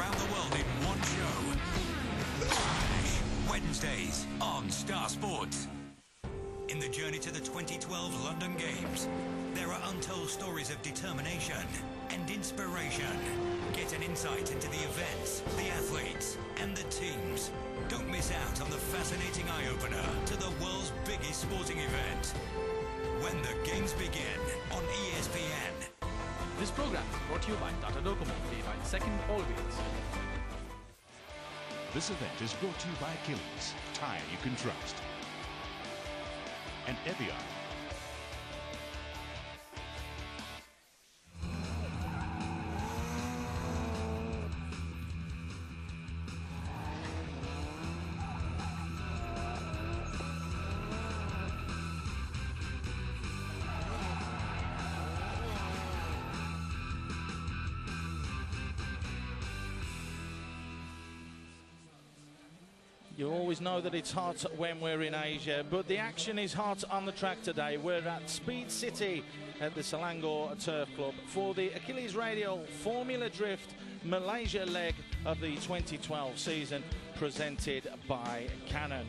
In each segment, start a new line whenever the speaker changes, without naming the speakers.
around the world in one show. Smash, Wednesdays on Star Sports. In the journey to the 2012 London Games, there are untold stories of determination and inspiration. Get an insight into the events, the athletes, and the teams. Don't miss out on the fascinating eye-opener to the world's biggest sporting event. When the Games begin on ESPN.
This program is brought to you by Tata Docomo, by the second always.
This event is brought to you by Achilles, tire you can trust. And Evian.
You always know that it's hot when we're in Asia, but the action is hot on the track today. We're at Speed City at the Selangor Turf Club for the Achilles Radial Formula Drift Malaysia leg of the 2012 season, presented by Canon.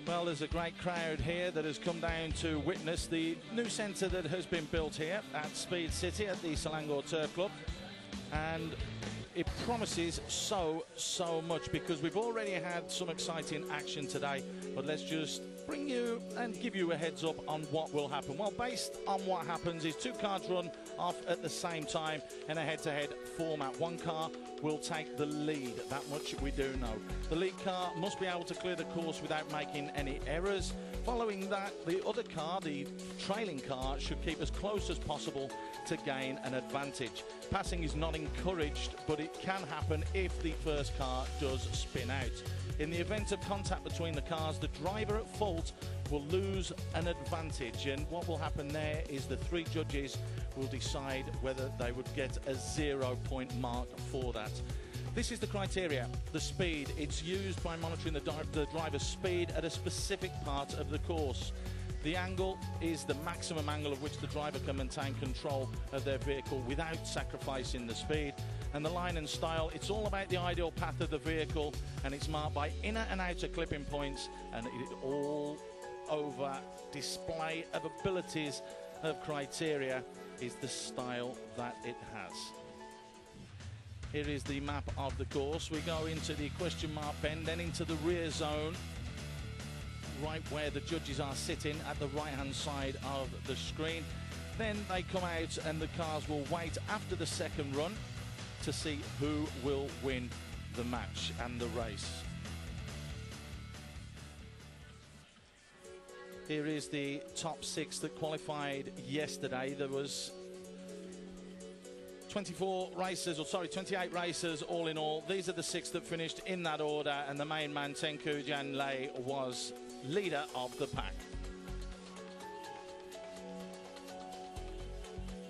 Well, there's a great crowd here that has come down to witness the new centre that has been built here at Speed City at the Selangor Turf Club. And it promises so much, because we've already had some exciting action today, but let's just bring you and give you a heads up on what will happen. Well, based on what happens is two cars run off at the same time in a head-to-head format. One car will take the lead, that much we do know. The lead car must be able to clear the course without making any errors. Following that, the other car, the trailing car, should keep as close as possible to gain an advantage. Passing is not encouraged, but it can happen if the first car does spin out. In the event of contact between the cars, the driver at fault will lose an advantage, and what will happen there is the three judges will decide whether they would get a 0-point mark for that. This is the criteria, the speed. It's used by monitoring the driver's speed at a specific part of the course. The angle is the maximum angle of which the driver can maintain control of their vehicle without sacrificing the speed. And the line and style, it's all about the ideal path of the vehicle, and it's marked by inner and outer clipping points, and it is all over display of abilities of criteria is the style that it has. Here is the map of the course. We go into the question mark bend, then into the rear zone, right where the judges are sitting at the right-hand side of the screen. Then they come out and the cars will wait after the second run to see who will win the match and the race. Here is the top six that qualified yesterday. There was 28 racers all in all. These are the six that finished in that order, and the main man, Tengku Janlei, was leader of the pack.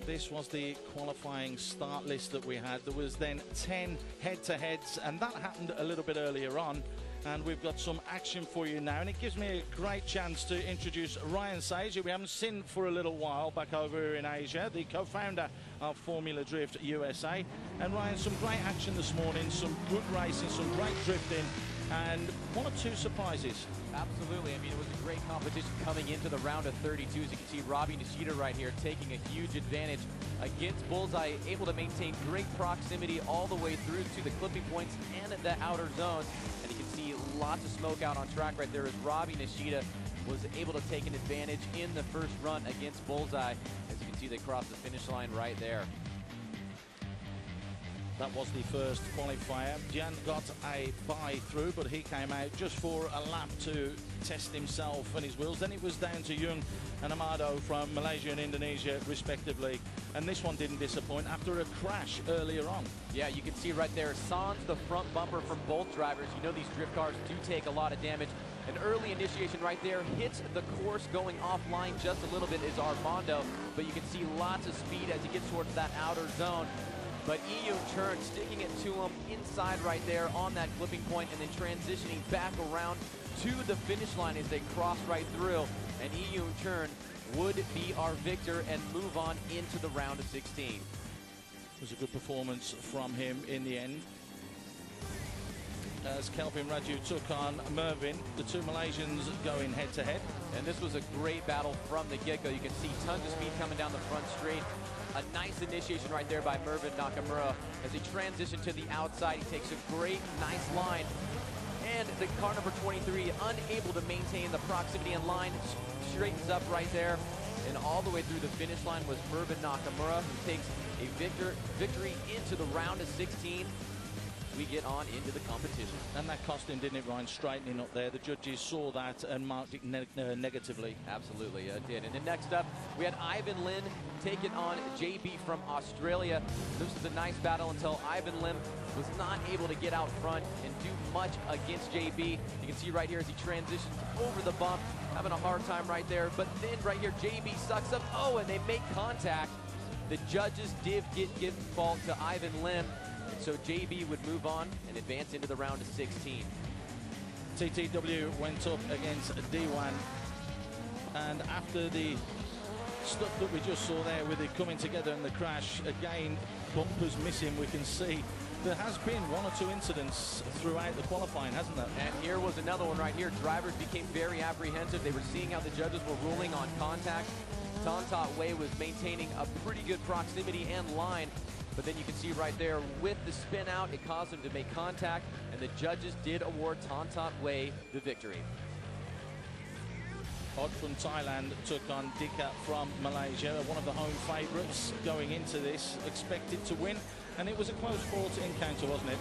This was the qualifying start list that we had. There was then 10 head-to-heads, and that happened a little bit earlier on. And we've got some action for you now, and it gives me a great chance to introduce Ryan Sage, who we haven't seen for a little while back over here in Asia, the co-founder of Formula Drift USA. And Ryan, some great action this morning, some good racing, some great drifting, and one or two surprises.
Absolutely. I mean, it was a great competition coming into the round of 32. As you can see, Robbie Nishida right here taking a huge advantage against Bullseye, able to maintain great proximity all the way through to the clipping points and the outer zone. And you can see lots of smoke out on track right there as Robbie Nishida was able to take an advantage in the first run against Bullseye. As you can see, they crossed the finish line right there.
That was the first qualifier. Jan got a bye through, but he came out just for a lap to test himself and his wheels. Then it was down to Jung and Amado from Malaysia and Indonesia, respectively. And this one didn't disappoint after a crash earlier on.
Yeah, you can see right there, sans the front bumper from both drivers. You know these drift cars do take a lot of damage. An early initiation right there, hits the course going offline just a little bit is Armando, but you can see lots of speed as he gets towards that outer zone. But Iyun Chern sticking it to him inside right there on that clipping point, and then transitioning back around to the finish line as they cross right through. And Iyun Chern would be our victor and move on into the round of 16.
It was a good performance from him in the end. as Kelvin Raju took on Mervin. The two Malaysians going head-to-head.
And this was a great battle from the get-go. You can see tons of speed coming down the front straight. A nice initiation right there by Mervin Nakamura. As he transitioned to the outside, he takes a great, nice line. And the car number 23, unable to maintain the proximity and line, straightens up right there. And all the way through the finish line was Mervin Nakamura, who takes a victory into the round of 16. We get on into the competition.
And that cost him, didn't it, Ryan? Straightening up there. The judges saw that and marked it negatively.
Absolutely, it did. And then next up, we had Ivan Lim taking on JB from Australia. This was a nice battle until Ivan Lim was not able to get out front and do much against JB. You can see right here as he transitions over the bump, having a hard time right there. But then right here, JB sucks up. Oh, and they make contact. The judges did give fault to Ivan Lim. So JB would move on and advance into the round of 16.
TTW went up against D1. And after the stuff that we just saw there with it coming together and the crash, again, bumpers missing, we can see there has been one or two incidents throughout the qualifying, hasn't there?
And here was another one right here. Drivers became very apprehensive. They were seeing how the judges were ruling on contact. Tontot Way was maintaining a pretty good proximity and line. But then you can see right there with the spin out, it caused him to make contact, and the judges did award Tontot Way the victory.
Odd from Thailand took on Dika from Malaysia, one of the home favourites going into this, expected to win, and it was a close fought encounter, wasn't it?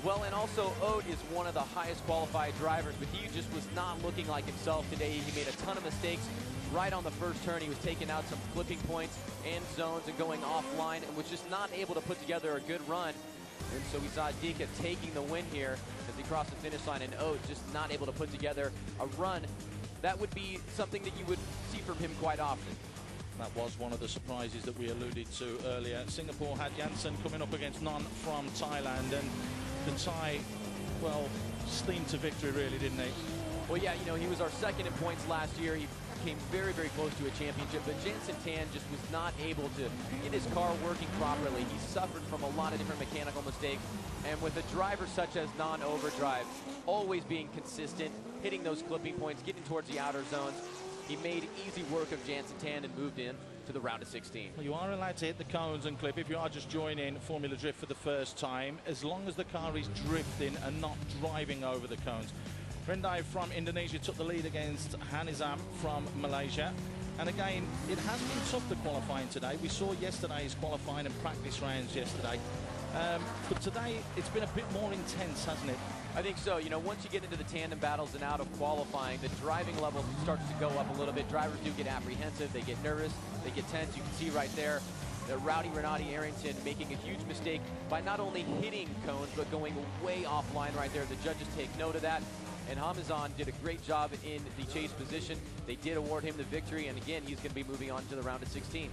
Well, and also Ode is one of the highest qualified drivers, but he just was not looking like himself today. He made a ton of mistakes. Right on the first turn, he was taking out some clipping points and zones and going offline and was just not able to put together a good run. And so we saw Dika taking the win here as he crossed the finish line, and Ode just not able to put together a run. That would be something that you would see from him quite often.
That was one of the surprises that we alluded to earlier. Singapore had Janssen coming up against none from Thailand, and the Thai, well, steamed to victory really, didn't he?
Well, yeah, you know, he was our second in points last year. He came very, very close to a championship, but Janssen Tan just was not able to get his car working properly. He suffered from a lot of different mechanical mistakes, and with a driver such as non-overdrive, always being consistent, hitting those clipping points, getting towards the outer zones, he made easy work of Janssen Tan and moved in to the round of 16.
Well, you are allowed to hit the cones and clip if you are just joining Formula Drift for the first time, as long as the car is drifting and not driving over the cones. Rendai from Indonesia took the lead against Hanizam from Malaysia. And again, it has been tough the qualifying today. We saw yesterday's qualifying and practice rounds yesterday. But today, it's been a bit more intense, hasn't it?
I think so. You know, once you get into the tandem battles and out of qualifying, the driving level starts to go up a little bit. Drivers do get apprehensive, they get nervous, they get tense. You can see right there that Rowdy Renati Arrington making a huge mistake by not only hitting cones, but going way offline right there. The judges take note of that. And Hamazan did a great job in the chase position. They did award him the victory, and again, he's going to be moving on to the round of 16.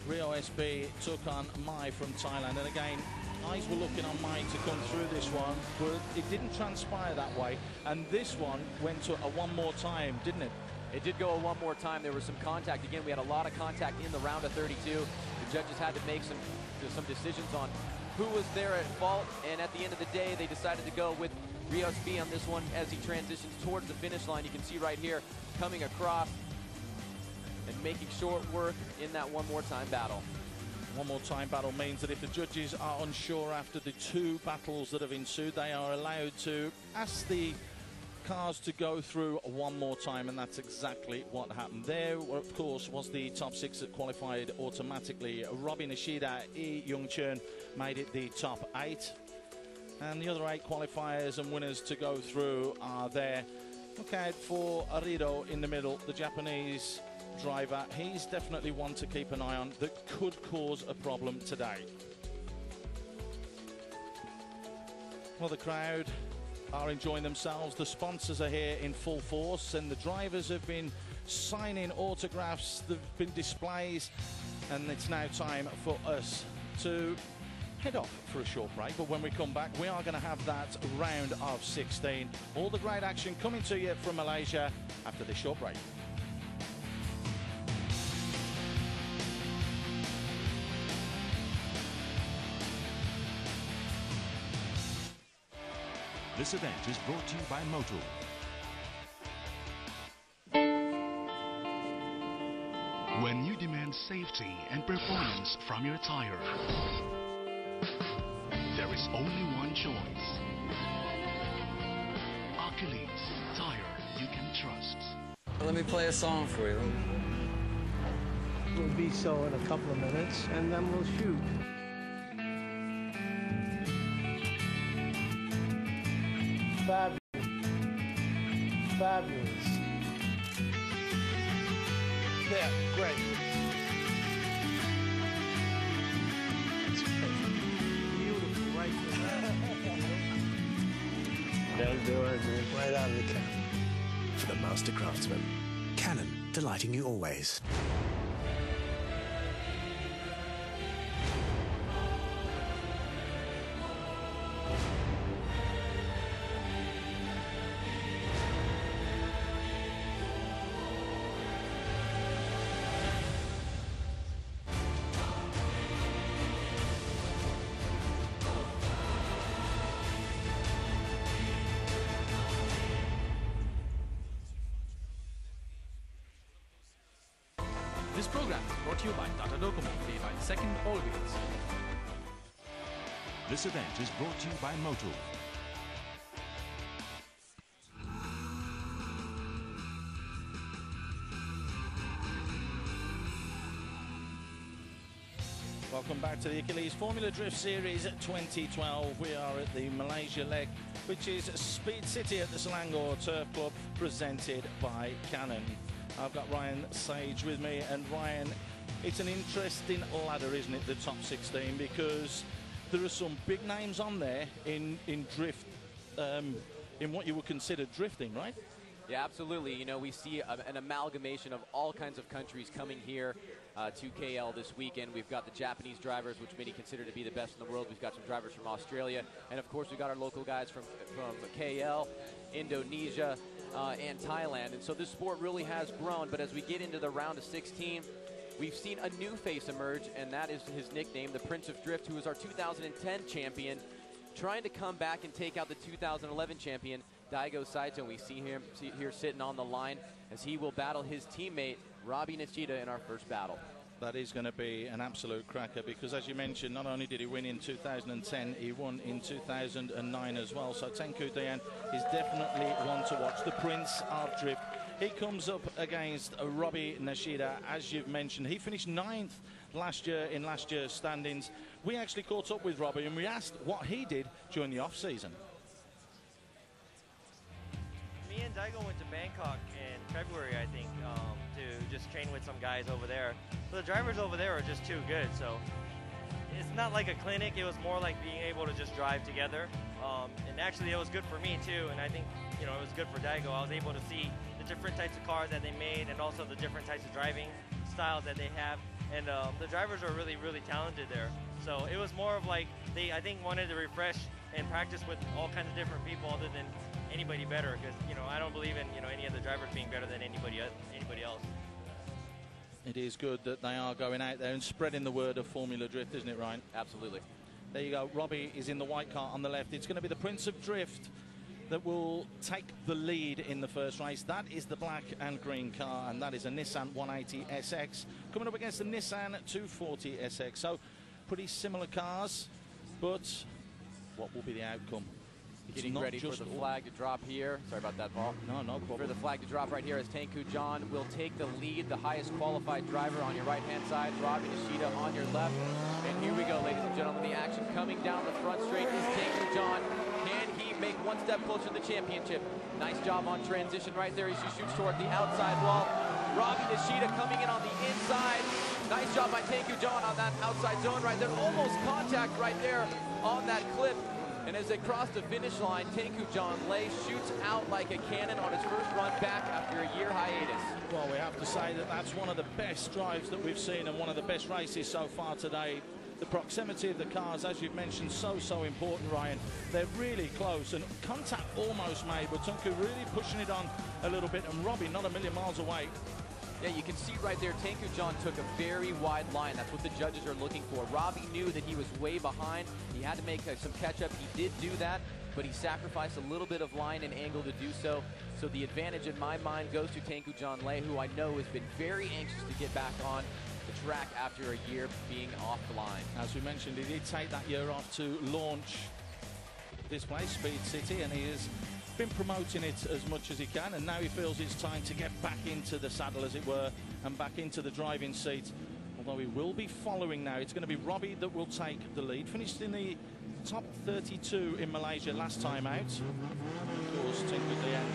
Rio SB took on Mai from Thailand, and again, eyes were looking on Mai to come through this one, but it didn't transpire that way. And this one went to a one more time, didn't it?
It did go a one more time. There was some contact. Again, we had a lot of contact in the round of 32. The judges had to make some decisions on who was there at fault, and at the end of the day, they decided to go with Rio SB on this one as he transitions towards the finish line. You can see right here coming across and making short work in that one more time battle.
One more time battle means that if the judges are unsure after the two battles that have ensued, they are allowed to ask the cars to go through one more time, and that's exactly what happened. There, of course, was the top six that qualified automatically. Robin Ishida, Lee Young-chun made it the top 8. And the other 8 qualifiers and winners to go through are there. Look out for Arido in the middle, the Japanese driver. He's definitely one to keep an eye on that could cause a problem today. Well, the crowd are enjoying themselves. The sponsors are here in full force, and the drivers have been signing autographs. There have been displays, and it's now time for us to head off for a short break. But when we come back, we are going to have that round of 16. All the great action coming to you from Malaysia after this short break.
This event is brought to you by Motul. When you demand safety and performance from your tire, there is only one choice. Achilles tire you can trust.
Let me play a song for you.
We'll be so in a couple of minutes, and then we'll shoot. Fabulous. Fabulous. There, great. That's perfect. Beautiful, right there. That'll do it, man. Right out of the can.
For the master craftsman, Canon, delighting you always.
This program is brought to you by Tata Docomo, the by the second all wheels.
This event is brought to you by Motul.
Welcome back to the Achilles Formula Drift Series 2012. We are at the Malaysia leg, which is Speed City at the Selangor Turf Club, presented by Canon. I've got Ryan Sage with me, and Ryan, it's an interesting ladder, isn't it, the top 16, because there are some big names on there in drift, in what you would consider drifting, right?
Yeah, absolutely. You know, we see an amalgamation of all kinds of countries coming here to KL this weekend. We've got the Japanese drivers, which many consider to be the best in the world. We've got some drivers from Australia. And, of course, we've got our local guys from KL, Indonesia, and Thailand. And so this sport really has grown. But as we get into the round of 16, we've seen a new face emerge, and that is his nickname, the Prince of Drift, who was our 2010 champion, trying to come back and take out the 2011 champion, Daigo Saito. We see him here sitting on the line as he will battle his teammate, Robbie Nishida, in our first battle.
That is going to be an absolute cracker, because, as you mentioned, not only did he win in 2010, he won in 2009 as well. So Tengku Dayan is definitely one to watch. The Prince of Drift. He comes up against Robbie Nishida, as you've mentioned. He finished 9th last year in last year's standings. We actually caught up with Robbie and we asked what he did during the off-season.
Me and Daigo went to Bangkok in February, I think, to just train with some guys over there. So the drivers over there are just too good. So it's not like a clinic. It was more like being able to just drive together. And actually, it was good for me too. And I think, you know, it was good for Daigo. I was able to see the different types of cars that they made, and also the different types of driving styles that they have. And the drivers are really, really talented there. So it was more of like they, I think, wanted to refresh and practice with all kinds of different people other than anybody better, because, you know, I don't believe in, you know, any of the drivers being better than anybody else.
It is good that they are going out there and spreading the word of Formula Drift, isn't it, Ryan?
Absolutely.
There you go. Robbie is in the white car on the left. It's going to be the Prince of Drift that will take the lead in the first race. That is the black and green car, and that is a Nissan 180 SX coming up against the Nissan 240 SX. So pretty similar cars, but what will be the outcome?
Getting ready for the flag to drop here. Sorry about that, Paul.
No problem.
For the flag to drop right here as Tengku John will take the lead, the highest qualified driver on your right-hand side, Robbie Nishida on your left. And here we go, ladies and gentlemen. The action coming down the front straight is Tengku John. Can he make one step closer to the championship? Nice job on transition right there as he shoots toward the outside wall. Robbie Nishida coming in on the inside. Nice job by Tengku John on that outside zone right there. Almost contact right there on that clip. And as they cross the finish line, Tengku John Lay shoots out like a cannon on his first run back after a year hiatus.
Well, we have to say that that's one of the best drives that we've seen and one of the best races so far today. The proximity of the cars, as you've mentioned, so important, Ryan. They're really close, and contact almost made, but Tengku really pushing it on a little bit, and Robbie not a million miles away.
Yeah, you can see right there, Tanku John took a very wide line. That's what the judges are looking for. Robbie knew that he was way behind. He had to make some catch-up. He did do that, but he sacrificed a little bit of line and angle to do so. So the advantage in my mind goes to Tanku John Lay, who I know has been very anxious to get back on the track after a year being off the line.
As we mentioned, he did take that year off to launch this place, Speed City, and he has been promoting it as much as he can, and now he feels it's time to get back into the saddle, as it were, and back into the driving seat. Although he will be following now. It's going to be Robbie that will take the lead. Finished in the top 32 in Malaysia last time out. Of course, Tinker Liang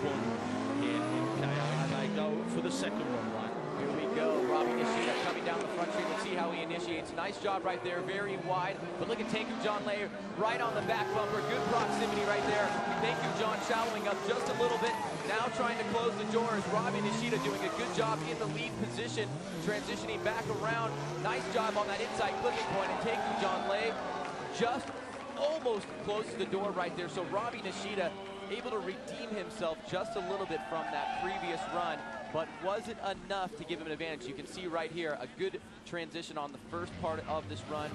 won here in KO, and they go for the second run, right?
Here we go. Robbie Nishida coming down the front street. Let's see how he initiates. Nice job right there. Very wide. But look at Tanku John Lay right on the back bumper. Good proximity right there. Tanku John shallowing up just a little bit. Now trying to close the doors. Robbie Nishida doing a good job in the lead position. Transitioning back around. Nice job on that inside clipping point. And Tanku John Lay just almost closes the door right there. So Robbie Nishida able to redeem himself just a little bit from that previous run. But was it enough to give him an advantage? You can see right here a good transition on the first part of this run.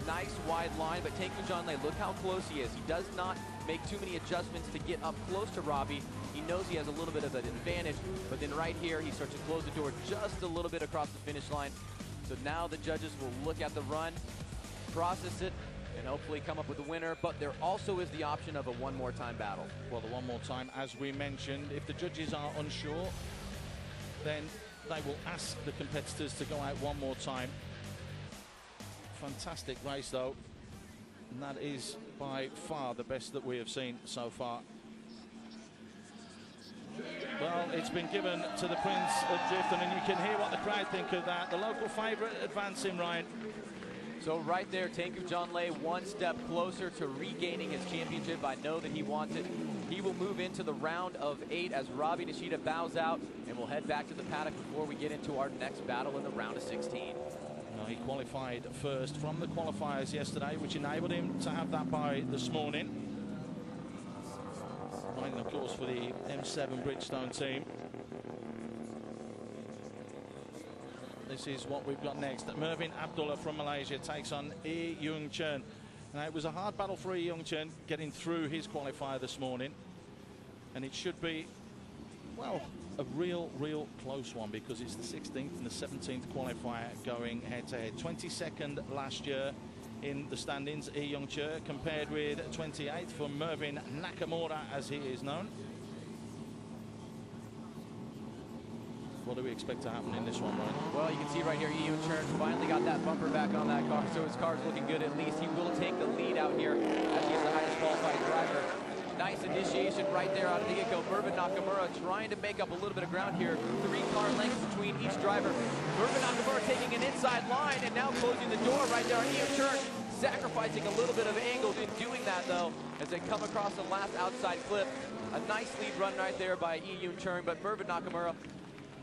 Nice wide line, but Tanku John Lay, look how close he is. He does not make too many adjustments to get up close to Robbie. He knows he has a little bit of an advantage, but then right here he starts to close the door just a little bit across the finish line. So now the judges will look at the run, process it, and hopefully come up with a winner. But there also is the option of a one more time battle.
Well, the one more time, as we mentioned, if the judges are unsure, then they will ask the competitors to go out one more time. Fantastic race, though. And that is by far the best that we have seen so far. Well, it's been given to the Prince of Drifton, and you can hear what the crowd think of that. The local favourite advancing, Ryan.
So right there, Tanku John Lay one step closer to regaining his championship. I know that he wants it. He will move into the round of 8 as Robbie Nishida bows out, and we'll head back to the paddock before we get into our next battle in the round of 16.
He qualified first from the qualifiers yesterday, which enabled him to have that bye this morning. Riding, of course, for the M7 Bridgestone team. This is what we've got next. Mervin Abdullah from Malaysia takes on E Yung Chern. Now, it was a hard battle for E Yung Chern getting through his qualifier this morning. And it should be, well, a real close one, because it's the 16th and the 17th qualifier going head-to-head. 22nd last year in the standings, E Yung Chern, compared with 28th for Mervin Nakamura, as he is known. What do we expect to happen in this one, Ryan?
Well, you can see right here, E Yung Chern finally got that bumper back on that car, so his car's looking good. At least he will take the lead out here as he's the highest qualified driver. Nice initiation right there out of the get-go. Mervin Nakamura trying to make up a little bit of ground here. 3 car lengths between each driver. Mervin Nakamura taking an inside line and now closing the door right there on E Yung Chern. Sacrificing a little bit of angle in doing that, though, as they come across the last outside clip. A nice lead run right there by E Yung Chern, but Mervin Nakamura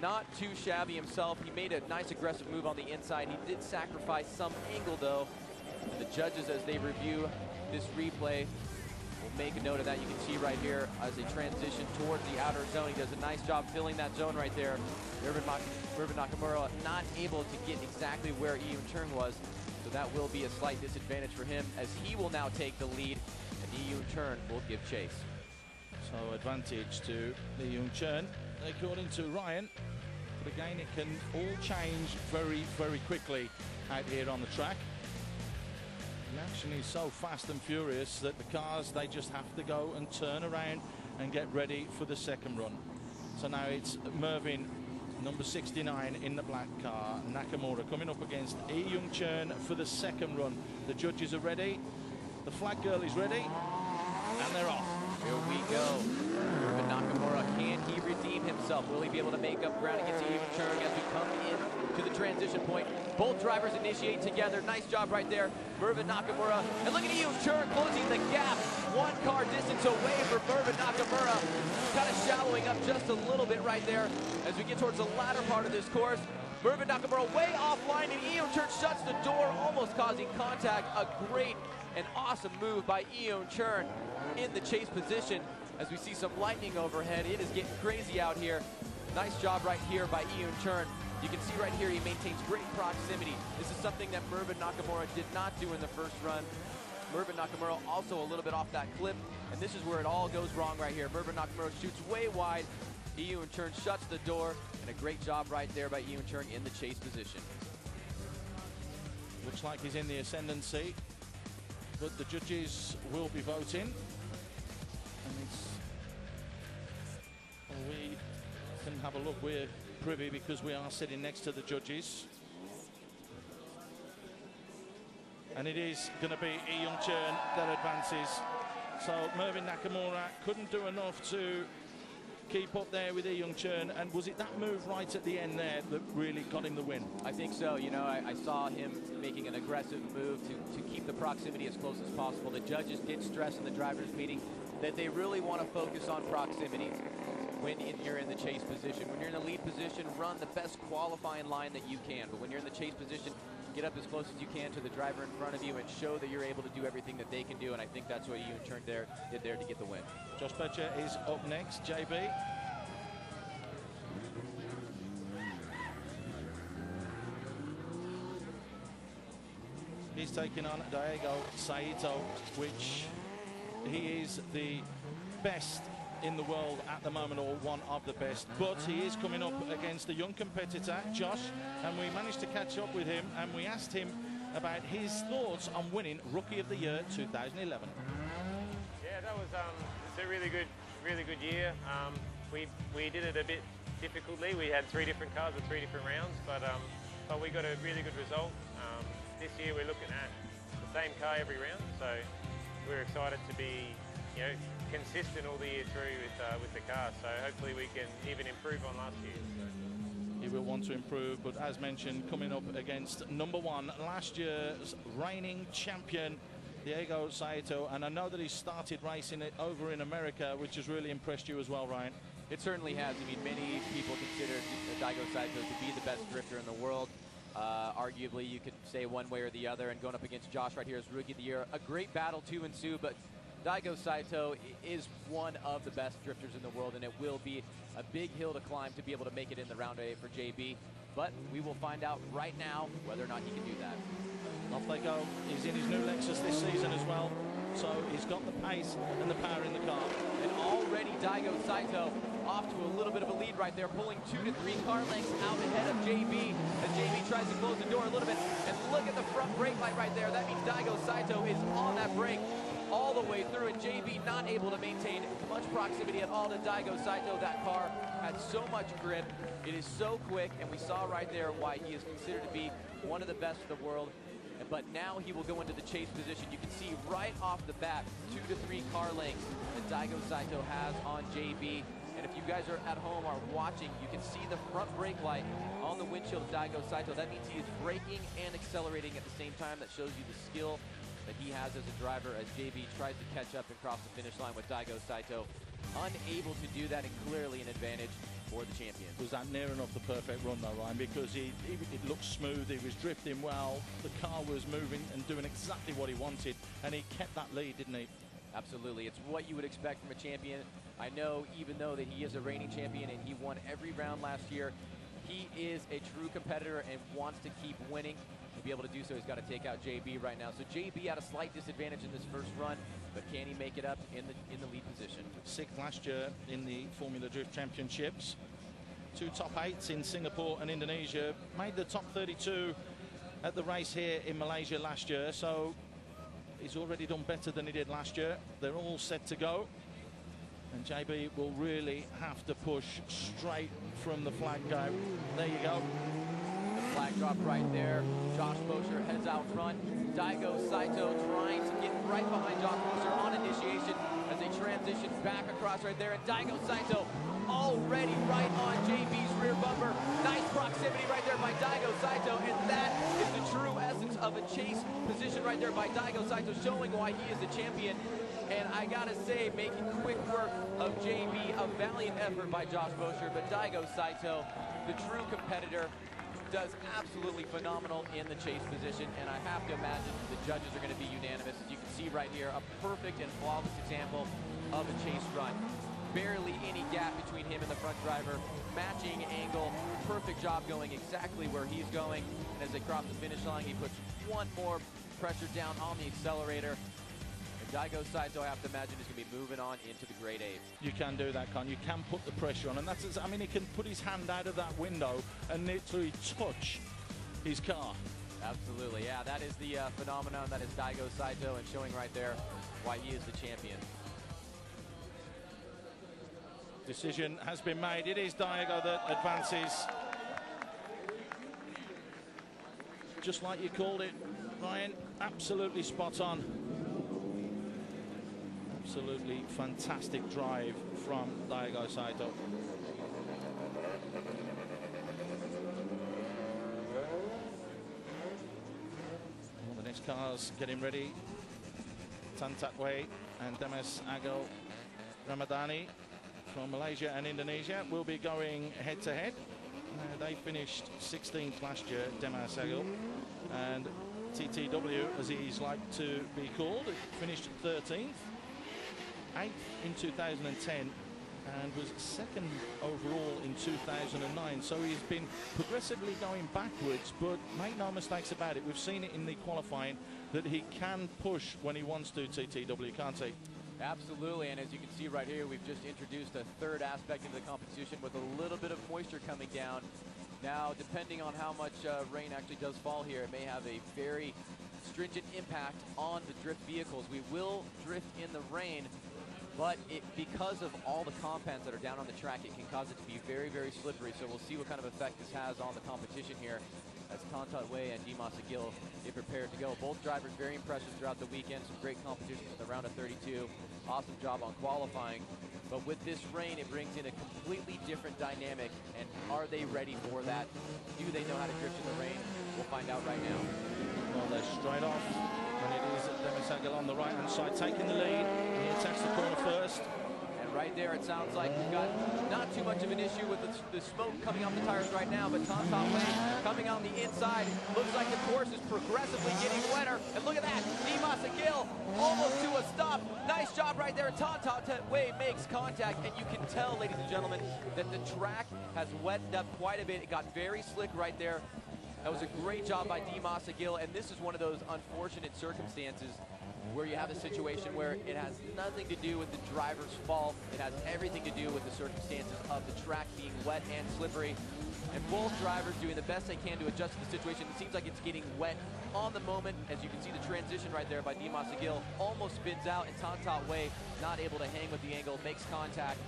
not too shabby himself. He made a nice aggressive move on the inside. He did sacrifice some angle, though. The judges, as they review this replay, will make a note of that. You can see right here as they transition towards the outer zone. He does a nice job filling that zone right there. Mervin Nakamura not able to get exactly where E Yung Chern was, so that will be a slight disadvantage for him, as he will now take the lead, and E Yung Chern will give chase.
So advantage to E Yung Chern, according to Ryan. But again, it can all change very quickly out here on the track. The action is so fast and furious that the cars, they just have to go and turn around and get ready for the second run. So now it's Mervin, number 69 in the black car, Nakamura, coming up against E Yung Chern for the second run. The judges are ready, the flag girl is ready, and they're off.
Here we go. Mervin Nakamura, can he redeem himself? Will he be able to make up ground against E Yung Chern as we come in to the transition point? Both drivers initiate together. Nice job right there, Mervin Nakamura. And look at E Yung Chern closing the gap. 1 car distance away for Mervin Nakamura. Kind of shallowing up just a little bit right there as we get towards the latter part of this course. Mervin Nakamura way offline, and E Yung Chern shuts the door, almost causing contact. A great and awesome move by E Yung Chern in the chase position as we see some lightning overhead. It is getting crazy out here. Nice job right here by Ian Churn. You can see right here he maintains great proximity. This is something that Mervin Nakamura did not do in the first run. Mervin Nakamura also a little bit off that clip, and this is where it all goes wrong right here. Mervin Nakamura shoots way wide. Ian Churn shuts the door, and a great job right there by Ian Churn in the chase position.
Looks like he's in the ascendancy, but the judges will be voting. And we can have a look. We're privy because we are sitting next to the judges. And it is going to be Ian Churn that advances. So Mervin Nakamura couldn't do enough to keep up there with Ian Churn. And was it that move right at the end there that really got him the win?
I think so. You know, I saw him making an aggressive move to keep the proximity as close as possible. The judges did stress in the drivers' meeting that they really want to focus on proximity when you're in the chase position. When you're in the lead position, run the best qualifying line that you can. But when you're in the chase position, get up as close as you can to the driver in front of you and show that you're able to do everything that they can do. And I think that's what Ian Churn did there to get the win.
Josh Betcher is up next. JB. He's taking on Diego Saito, which he is the best in the world at the moment, or one of the best, but he is coming up against a young competitor, Josh, and we managed to catch up with him and we asked him about his thoughts on winning Rookie of the Year 2011.
Yeah, that was it's a really good year. We did it a bit difficultly. We had 3 different cars with 3 different rounds, but we got a really good result. This year we're looking at the same car every round, so we're excited to be, you know, consistent all the year through with the car. So hopefully we can even improve on last year.
He will want to improve, but as mentioned, coming up against #1, last year's reigning champion, Diego Saito, and I know that he started racing it over in America, which has really impressed you as well, Ryan.
It certainly has. I mean, many people consider Diego Saito to be the best drifter in the world. Arguably, you could say one way or the other, and going up against Josh right here as Rookie of the Year, a great battle to ensue, but Diego Saito is one of the best drifters in the world, and it will be a big hill to climb to be able to make it in the round A for JB. But we will find out right now whether or not he can do that.
Off they go. He's in his new Lexus this season as well, so he's got the pace and the power in the car.
And already Diego Saito off to a little bit of a lead right there, pulling 2 to 3 car lengths out ahead of JB as JB tries to close the door a little bit. And look at the front brake light right there. That means Diego Saito is on that brake all the way through, and JB not able to maintain much proximity at all to Diego Saito. That car had so much grip. It is so quick, and we saw right there why he is considered to be one of the best in the world. But now he will go into the chase position. You can see right off the bat 2 to 3 car lengths that Diego Saito has on JB. And if you guys are at home or watching, you can see the front brake light on the windshield of Diego Saito. That means he is braking and accelerating at the same time. That shows you the skill that he has as a driver as JB tries to catch up and cross the finish line with Diego Saito. Unable to do that, and clearly an advantage for the champion.
Was that near enough the perfect run though, Ryan? Because it looked smooth, he was drifting well, the car was moving and doing exactly what he wanted, and he kept that lead, didn't he?
Absolutely. It's what you would expect from a champion. I know, even though that he is a reigning champion and he won every round last year, he is a true competitor and wants to keep winning. To be able to do so, he's got to take out JB right now. So JB at a slight disadvantage in this first run, but can he make it up in the lead position?
6th last year in the Formula Drift Championships. 2 top 8s in Singapore and Indonesia. Made the top 32 at the race here in Malaysia last year. So he's already done better than he did last year. They're all set to go. And JB will really have to push straight from the flag go. There you go.
The flag drop right there. Josh Bosher heads out front. Daigo Saito trying to get right behind Josh Bosher on initiation as they transition back across right there. And Daigo Saito already right on JB's rear bumper. Nice proximity right there by Daigo Saito. And that is the true essence of a chase position right there by Daigo Saito, showing why he is the champion. And I gotta say, making quick work of JB, a valiant effort by Josh Bosher, but Daigo Saito, the true competitor, does absolutely phenomenal in the chase position, and I have to imagine the judges are going to be unanimous. As you can see right here, a perfect and flawless example of a chase run. barely any gap between him and the front driver. Matching angle, perfect job going exactly where he's going. And as they cross the finish line, he puts one more pressure down on the accelerator. And Daigo Saito, I have to imagine, is going to be moving on into the grade 8.
You can do that, Con. You can put the pressure on, and that's, I mean, he can put his hand out of that window and literally touch his car.
Absolutely, yeah, that is the phenomenon. That is Daigo Saito, and showing right there why he is the champion.
Decision has been made. It is Daigo that advances. Just like you called it, Ryan, absolutely spot on. Absolutely fantastic drive from Daigo Saito. Well, the next car's getting ready. Tantatway and Demes Agil Ramadhani from Malaysia and Indonesia will be going head-to-head. They finished 16th last year, Demes Agil, and TTW, as he's like to be called, finished 13th, 8th in 2010, and was 2nd overall in 2009. So he's been progressively going backwards, but make no mistakes about it. We've seen it in the qualifying that he can push when he wants to, TTW, can't he?
Absolutely, and as you can see right here, we've just introduced a third aspect into the competition with a little bit of moisture coming down. Now, depending on how much rain actually does fall here, it may have a very stringent impact on the drift vehicles. We will drift in the rain, but because of all the compounds that are down on the track, it can cause it to be very, very slippery. So we'll see what kind of effect this has on the competition here as Tantatway and Dimas Agil get prepared to go. Both drivers very impressive throughout the weekend. Some great competitions in the round of 32. Awesome job on qualifying. But with this rain, it brings in a completely different dynamic. And are they ready for that? Do they know how to drift in the rain? We'll find out right now.
Well, they're straight off. And it is Demes Agil on the right-hand side taking the lead. He attacks the corner first.
And right there, it sounds like we've got not too much of an issue with the smoke coming off the tires right now, but Tantatway coming on the inside. Looks like the course is progressively getting wetter. And look at that, Dimas Agil almost to a stop. Nice job right there. Tantatway makes contact, and you can tell, ladies and gentlemen, that the track has wetted up quite a bit. It got very slick right there. That was a great job by Dimas Agil, and this is one of those unfortunate circumstances where you have a situation where it has nothing to do with the driver's fault. It has everything to do with the circumstances of the track being wet and slippery. And both drivers doing the best they can to adjust to the situation. It seems like it's getting wet on the moment. As you can see, the transition right there by Dimas Agil almost spins out, and Tantatway not able to hang with the angle, makes contact.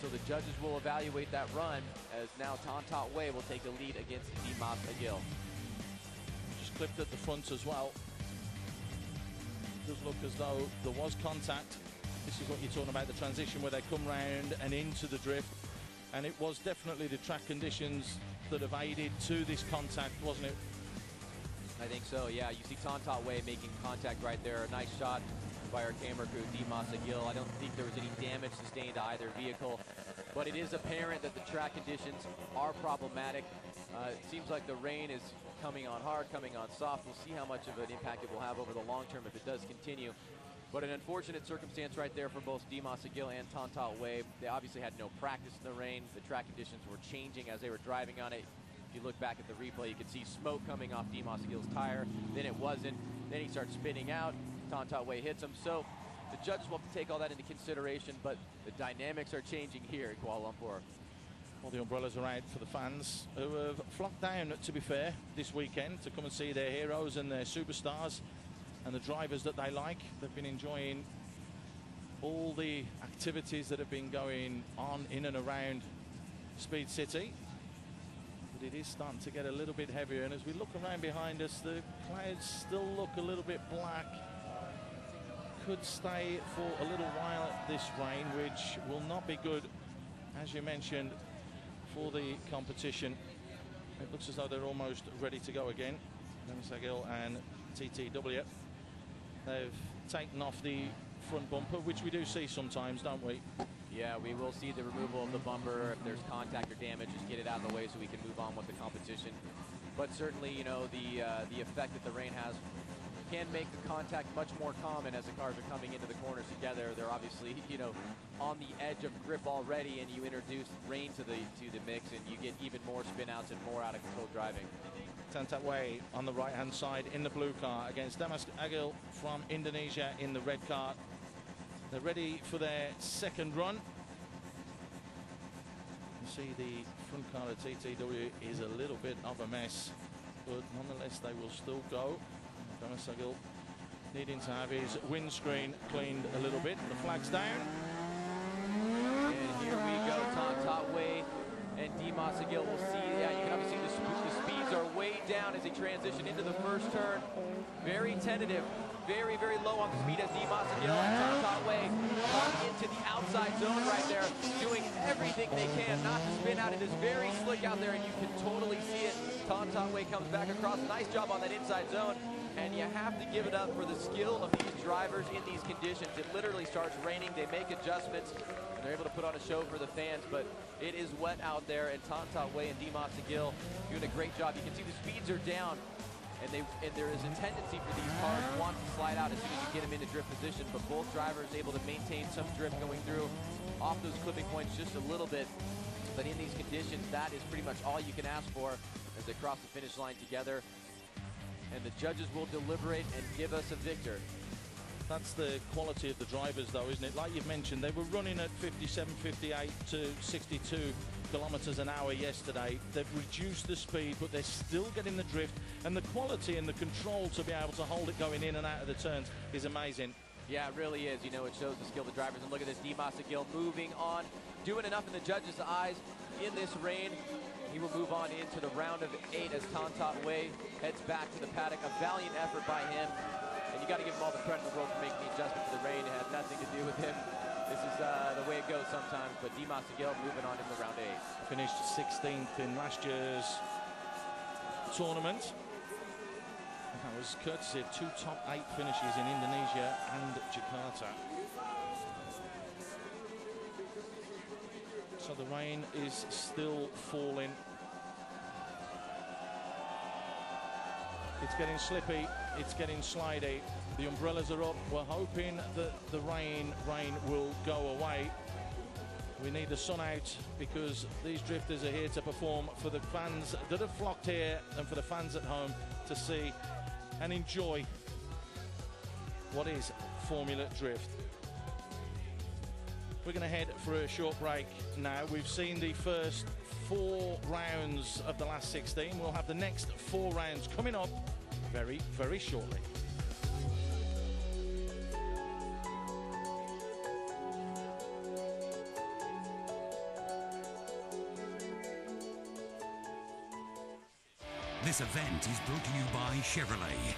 So the judges will evaluate that run, as now Tantatway will take the lead against Dimas Agil.
Just clipped at the front as well. Does look as though there was contact. This is what you're talking about, the transition where they come round and into the drift, and it was definitely the track conditions that have aided to this contact, wasn't it?
I think so, yeah. You see Tantatway making contact right there. A nice shot by our camera crew, Dimas Agil. I don't think there was any damage sustained to either vehicle, but it is apparent that the track conditions are problematic. It seems like the rain is coming on hard, coming on soft. We'll see how much of an impact it will have over the long term if it does continue. But an unfortunate circumstance right there for both Dimas Agil and Tantatway. They obviously had no practice in the rain. The track conditions were changing as they were driving on it. If you look back at the replay, you can see smoke coming off Dimas Agil's tire. Then it wasn't. Then he starts spinning out. Tantatway hits him. So the judges will have to take all that into consideration, but the dynamics are changing here in Kuala Lumpur.
Well, the umbrellas are out for the fans who have flocked down, to be fair, this weekend to come and see their heroes and their superstars and the drivers that they like. They've been enjoying all the activities that have been going on in and around Speed City. But it is starting to get a little bit heavier, and as we look around behind us, the clouds still look a little bit black. Could stay for a little while, this rain, which will not be good, as you mentioned, for the competition. It looks as though they're almost ready to go again. Demes Agil and TTW. They've taken off the front bumper, which we do see sometimes, don't we?
Yeah, we will see the removal of the bumper. If there's contact or damage, just get it out of the way so we can move on with the competition. But certainly, you know, the effect that the rain has can make the contact much more common as the cars are coming into the corners together. They're obviously, you know, on the edge of grip already, and you introduce rain to the mix, and you get even more spin outs and more out of control driving.
Tantatway on the right-hand side in the blue car against Damas Agil from Indonesia in the red car. They're ready for their second run. You see the front car of TTW is a little bit of a mess, but nonetheless they will still go. Damas Agil needing to have his windscreen cleaned a little bit. The flag's down.
And here we go, Tantatway and Dimas Agil. We'll see, yeah, you can obviously see the speeds are way down as they transition into the first turn. Very tentative, very, very low on the speed as Dimas Agil and Tantatway come into the outside zone right there, doing everything they can not to spin out. It is very slick out there, and you can totally see it. Tantatway comes back across. Nice job on that inside zone. And you have to give it up for the skill of these drivers in these conditions. It literally starts raining. They make adjustments, and they're able to put on a show for the fans. But it is wet out there, and Tantatway and Dimas Agil doing a great job. You can see the speeds are down, and there is a tendency for these cars to want to slide out as soon as you get them into drift position. But both drivers able to maintain some drift going through off those clipping points just a little bit. But in these conditions, that is pretty much all you can ask for as they cross the finish line together. And the judges will deliberate and give us a victor.
That's the quality of the drivers, though, isn't it? Like you've mentioned, they were running at 57, 58 to 62 kilometers an hour yesterday. They've reduced the speed, but they're still getting the drift. And the quality and the control to be able to hold it going in and out of the turns is amazing.
Yeah, it really is. You know, it shows the skill of the drivers. And look at this, Dimas Agil moving on, doing enough in the judges' eyes in this rain. He will move on into the round of 8 as Tantatway heads back to the paddock. A valiant effort by him. And you got to give him all the credit in the world for making the adjustment to the rain. It had nothing to do with him. This is the way it goes sometimes. But Dimas Agil moving on into round 8.
Finished 16th in last year's tournament. And that was courtesy of 2 top 8 finishes in Indonesia and Jakarta. So the rain is still falling. It's getting slippy, it's getting slidey. The umbrellas are up. We're hoping that the rain will go away. We need the sun out because these drifters are here to perform for the fans that have flocked here and for the fans at home to see and enjoy what is Formula Drift. We're going to head for a short break now. We've seen the first 4 rounds of the last 16. We'll have the next 4 rounds coming up very, very shortly.
This event is brought to you by Chevrolet.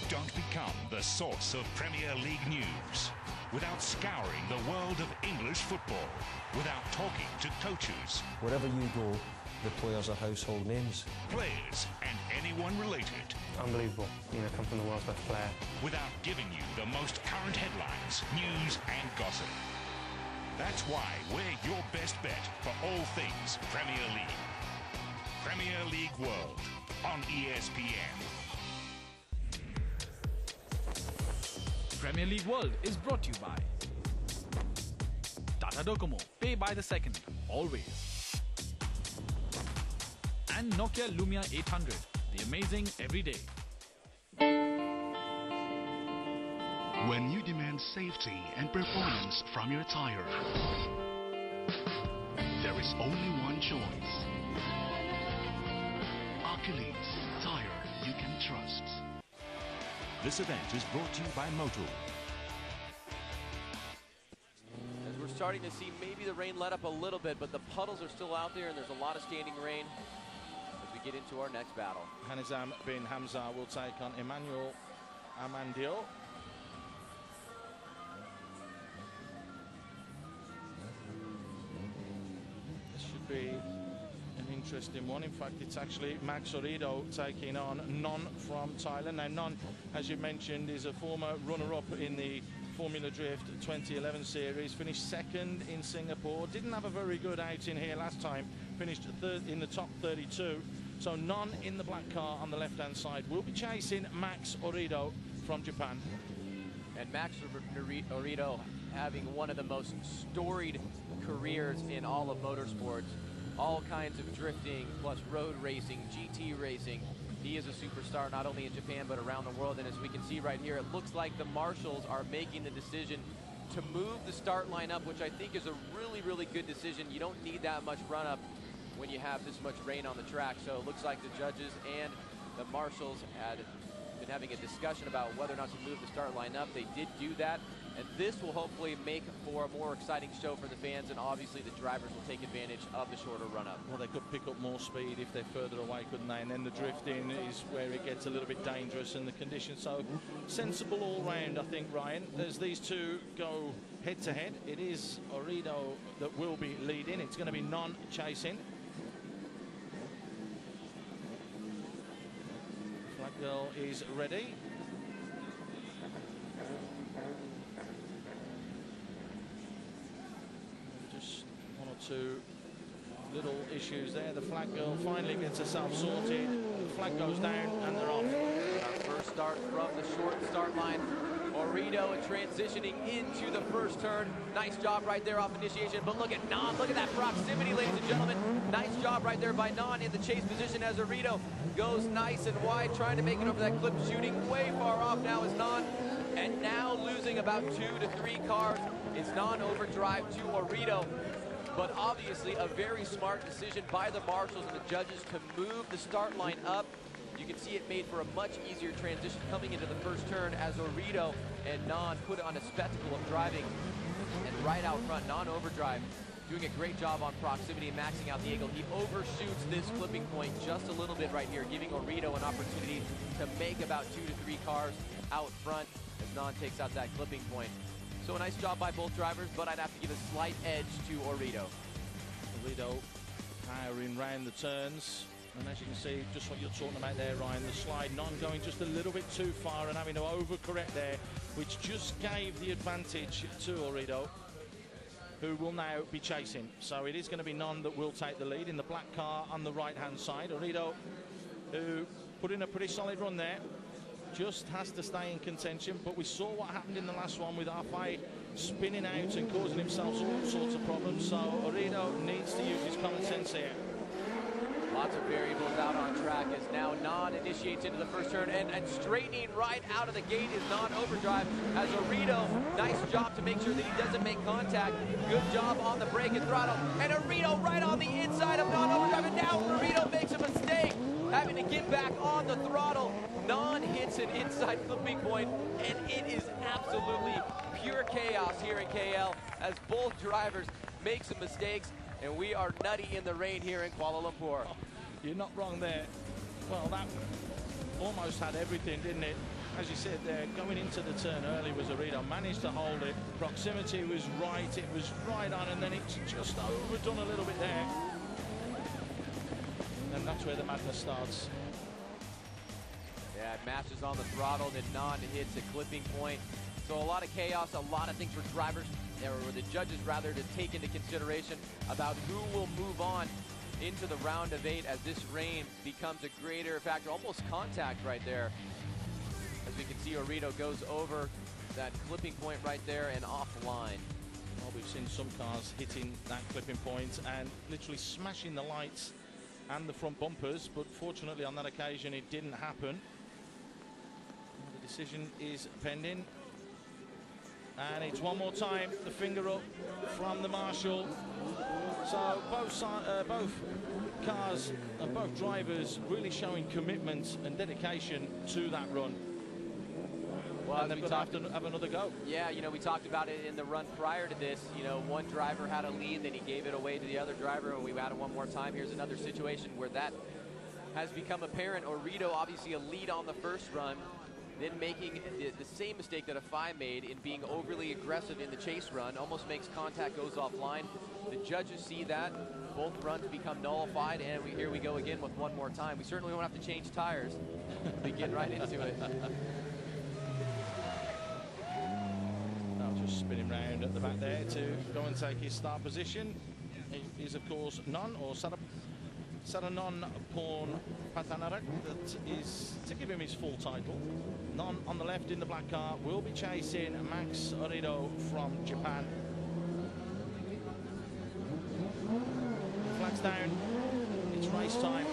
Don't become the source of Premier League news without scouring the world of English football, without talking to coaches.
Wherever you go, the players are household names.
Players and anyone related.
Unbelievable, you know, come from the world's best player.
Without giving you the most current headlines, news and gossip. That's why we're your best bet for all things Premier League. Premier League World on ESPN.
Premier League World is brought to you by Tata Docomo, pay by the second, always. And Nokia Lumia 800, the amazing every day.
When you demand safety and performance from your tire, there is only one choice. Achilles tire you can trust. This event is brought to you by Motul.
As we're starting to see maybe the rain let up a little bit, but the puddles are still out there and there's a lot of standing rain as we get into our next battle.
Hanizam bin Hamza will take on Emmanuel Amandio. This should be an interesting one. In fact, it's actually Max Orido taking on Non from Thailand. Now, Non, as you mentioned, is a former runner-up in the Formula Drift 2011 series, finished 2nd in Singapore, didn't have a very good outing here last time, finished 3rd in the top 32, So none in the black car on the left-hand side will be chasing Max Orido from Japan.
And Max Orido having one of the most storied careers in all of motorsports. All kinds of drifting, plus road racing, GT racing. He is a superstar not only in Japan but around the world. And as we can see right here, it looks like the marshals are making the decision to move the start line up, which I think is a really, really good decision. You don't need that much run up when you have this much rain on the track. So it looks like the judges and the marshals had been having a discussion about whether or not to move the start line up. They did do that, and this will hopefully make for a more exciting show for the fans, and obviously the drivers will take advantage of the shorter run-up.
Well, they could pick up more speed if they're further away, couldn't they? And then the drifting is where it gets a little bit dangerous, and the conditions. So sensible all round, I think, Ryan. As these two go head-to-head, it is Orido that will be leading. It's going to be non-chasing. Flag girl is ready. Just one or two little issues there. The flag girl finally gets herself sorted. The flag goes down and they're off.
Our first start from the short start line. Orido transitioning into the first turn. Nice job right there off initiation. But look at Non. Look at that proximity, ladies and gentlemen. Nice job right there by Non in the chase position as Orido goes nice and wide, trying to make it over that clip, shooting way far off now is Non. And now losing about 2 to 3 cars. It's non-overdrive to Orido. But obviously a very smart decision by the marshals and the judges to move the start line up. You can see it made for a much easier transition coming into the first turn as Orido and Non put on a spectacle of driving. And right out front, non-overdrive, doing a great job on proximity and maxing out the angle. He overshoots this clipping point just a little bit right here, giving Orido an opportunity to make about 2 to 3 cars out front as Non takes out that clipping point. So a nice job by both drivers, but I'd have to give a slight edge to Orido.
Orido powering round the turns. And as you can see, just what you're talking about there, Ryan, the slide Non going just a little bit too far and having to overcorrect there, which just gave the advantage to Orido, who will now be chasing. So it is going to be Non that will take the lead in the black car on the right-hand side. Orido, who put in a pretty solid run there, just has to stay in contention. But we saw what happened in the last one with Afei spinning out and causing himself all sorts of problems. So Orido needs to use his common sense here.
Lots of variables out on track as now Non initiates into the first turn and straightening right out of the gate is non-overdrive as Orido, nice job to make sure that he doesn't make contact. Good job on the brake and throttle. And Orido right on the inside of non-overdrive. And now Orido makes a mistake, having to get back on the throttle. Non hits an inside clipping point, and it is absolutely pure chaos here in KL as both drivers make some mistakes. And we are nutty in the rain here in Kuala Lumpur.
Oh, you're not wrong there. Well, that almost had everything, didn't it? As you said there, going into the turn early was Orido, managed to hold it. Proximity was right, it was right on, and then it's just overdone a little bit there. And that's where the madness starts.
Yeah, matches on the throttle, then Non hits a clipping point. So a lot of chaos, a lot of things for drivers, or the judges rather, to take into consideration about who will move on into the round of 8 as this rain becomes a greater factor, almost contact right there. As we can see, Orido goes over that clipping point right there and offline.
Well, we've seen some cars hitting that clipping point and literally smashing the lights and the front bumpers, but fortunately on that occasion it didn't happen. The decision is pending. And it's one more time, the finger up from the marshal. So both cars and both drivers really showing commitment and dedication to that run. Well, and they've got to have another go.
Yeah, you know, we talked about it in the run prior to this. You know, one driver had a lead, then he gave it away to the other driver, and we had it one more time. Here's another situation where that has become apparent. Orido, obviously a lead on the first run, then making the same mistake that Afei made in being overly aggressive in the chase run, almost makes contact, goes offline. The judges see that, both runs become nullified, and here we go again with one more time. We certainly won't have to change tires. We get right into it.
Now just spinning round at the back there to go and take his start position. He is, of course, Non, or Saranon Porn Patanarak, that is to give him his full title. Non on the left in the black car will be chasing Max Orido from Japan. Flags down. It's race time.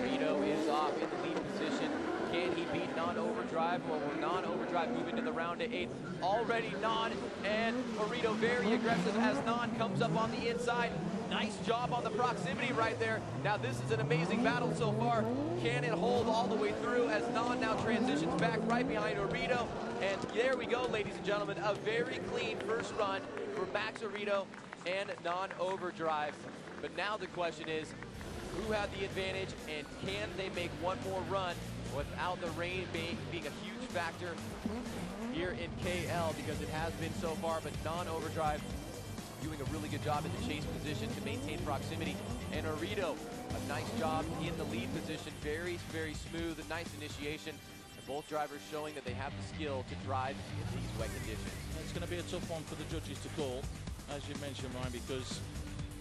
Rito is off in the lead position. Can he beat Non-Overdrive? Well, will Non-Overdrive move into the round of 8? Already Non and Orito very aggressive as Non comes up on the inside. Nice job on the proximity right there. Now this is an amazing battle so far. Can it hold all the way through as Non now transitions back right behind Orito? And there we go, ladies and gentlemen. A very clean first run for Max Orito and Non-Overdrive. But now the question is, who had the advantage, and can they make one more run without the rain being a huge factor here in KL, because it has been so far. But Non-Overdrive doing a really good job in the chase position to maintain proximity, and Orito a nice job in the lead position. Very, very smooth, a nice initiation, and both drivers showing that they have the skill to drive in these wet conditions.
It's going to be a tough one for the judges to call, as you mentioned, Ryan, because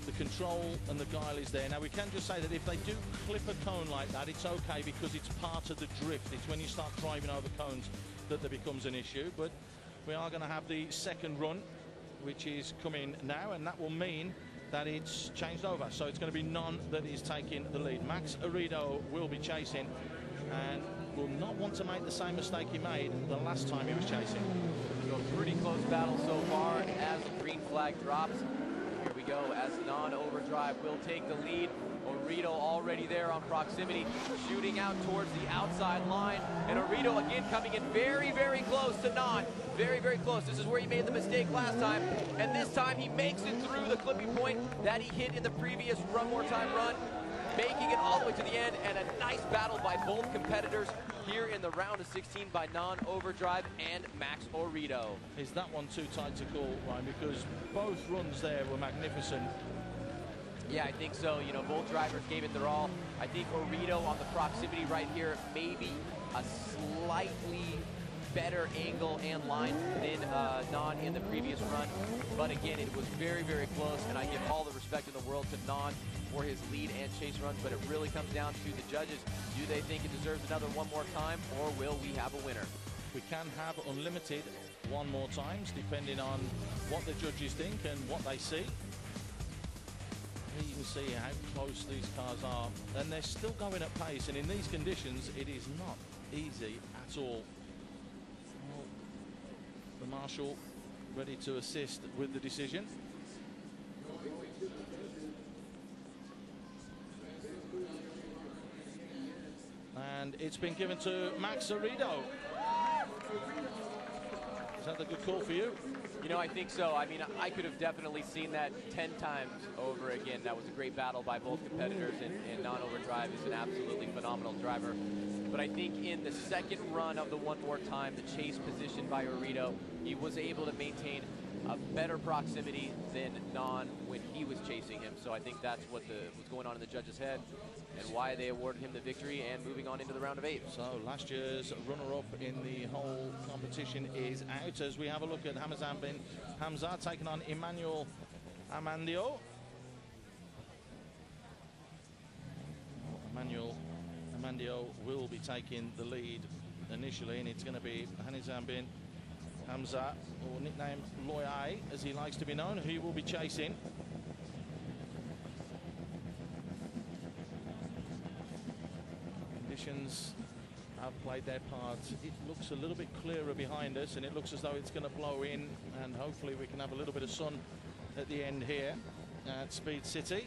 the control and the guile is there. Now, we can just say that if they do clip a cone like that, it's okay, because it's part of the drift. It's when you start driving over cones that there becomes an issue. But we are going to have the second run, which is coming now, and that will mean that it's changed over. So it's going to be Non that is taking the lead. Max Orido will be chasing and will not want to make the same mistake he made the last time he was chasing.
So a pretty close battle so far as the green flag drops. Here we go as Non-Overdrive will take the lead. Orito already there on proximity, shooting out towards the outside line. And Orito again coming in very, very close to Non. Very, very close. This is where he made the mistake last time. And this time he makes it through the clipping point that he hit in the previous Run More Time run, making it all the way to the end. And a nice battle by both competitors here in the round of 16 by Non-Overdrive and Max Orito.
Is that one too tight to call, Ryan? Because both runs there were magnificent.
Yeah, I think so. You know, both drivers gave it their all. I think Orito on the proximity right here, maybe a slightly better angle and line than Non in the previous run. But again, it was very, very close, and I give all the respect in the world to Non for his lead and chase runs, but it really comes down to the judges. Do they think it deserves another one more time, or will we have a winner?
We can have unlimited one more times, depending on what the judges think and what they see. You can see how close these cars are, and they're still going at pace, and in these conditions it is not easy at all. Well, the marshal ready to assist with the decision. And it's been given to Max Orito. Is that a good call for you?
You know, I think so. I mean, I could have definitely seen that 10 times over again. That was a great battle by both competitors, and Non-Overdrive is an absolutely phenomenal driver. But I think in the second run of the One More Time, the chase position by Orito, he was able to maintain a better proximity than Non when he was chasing him. So I think that's what was going on in the judges' head, and why they awarded him the victory and moving on into the round of 8.
So last year's runner-up in the whole competition is out, as we have a look at Hamazan bin Hamza taking on Emmanuel Amandio. Emmanuel Amandio will be taking the lead initially, and it's going to be Hamazan bin Hamza, or nicknamed Loyai as he likes to be known, who will be chasing. Conditions have played their part. It looks a little bit clearer behind us, and it looks as though it's going to blow in, and hopefully we can have a little bit of sun at the end here at Speed City.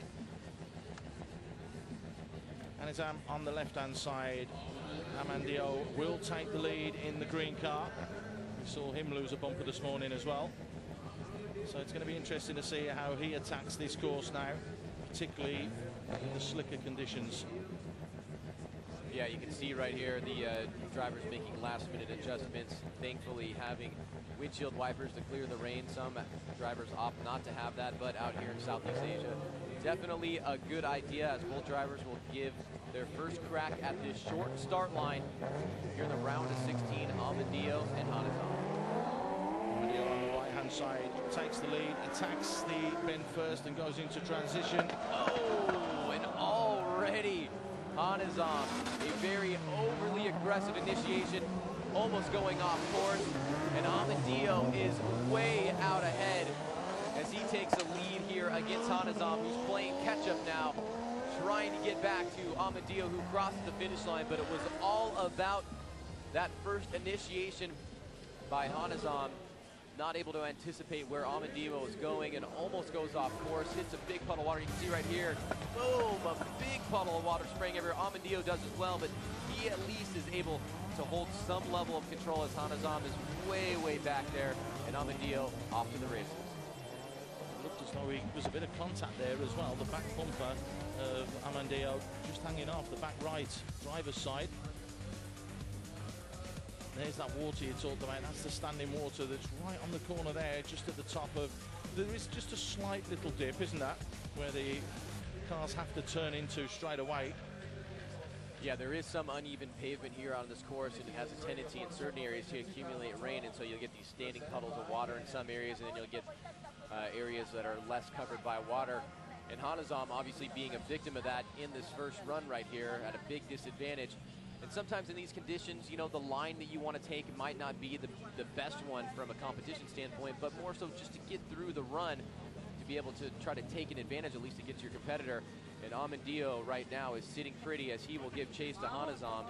And it's on the left-hand side. Amandio will take the lead in the green car. We saw him lose a bumper this morning as well. So it's going to be interesting to see how he attacks this course now, particularly in the slicker conditions.
Yeah, you can see right here the drivers making last-minute adjustments. Thankfully, having windshield wipers to clear the rain. Some drivers opt not to have that, but out here in Southeast Asia, definitely a good idea, as both drivers will give their first crack at this short start line here in the round of 16. Amandio and Hanazan.
Amandio on the right-hand side takes the lead, attacks the bend first, and goes into transition.
Oh, and all Hanazam, a very overly aggressive initiation, almost going off course. And Amadio is way out ahead as he takes a lead here against Hanazam, who's playing catch-up now, trying to get back to Amadio, who crosses the finish line. But it was all about that first initiation by Hanazam, not able to anticipate where Amadio was going and almost goes off course, hits a big puddle of water. You can see right here, boom, a big puddle of water spraying everywhere. Amadio does as well, but he at least is able to hold some level of control as Hanazam is way, way back there, and Amadio off to the races.
It looked as though there was a bit of contact there as well. The back bumper of Amadio just hanging off the back right driver's side. There's that water you talked about. That's the standing water that's right on the corner there, just at the top of... There is just a slight little dip, isn't that? Where the cars have to turn into straight away.
Yeah, there is some uneven pavement here on this course, and it has a tendency in certain areas to accumulate rain, and so you'll get these standing puddles of water in some areas, and then you'll get areas that are less covered by water. And Hanazam obviously being a victim of that in this first run right here at a big disadvantage. And sometimes in these conditions, you know, the line that you want to take might not be the best one from a competition standpoint, but more so just to get through the run, to be able to try to take an advantage at least against your competitor. And Amadio right now is sitting pretty as he will give chase to Hanazam,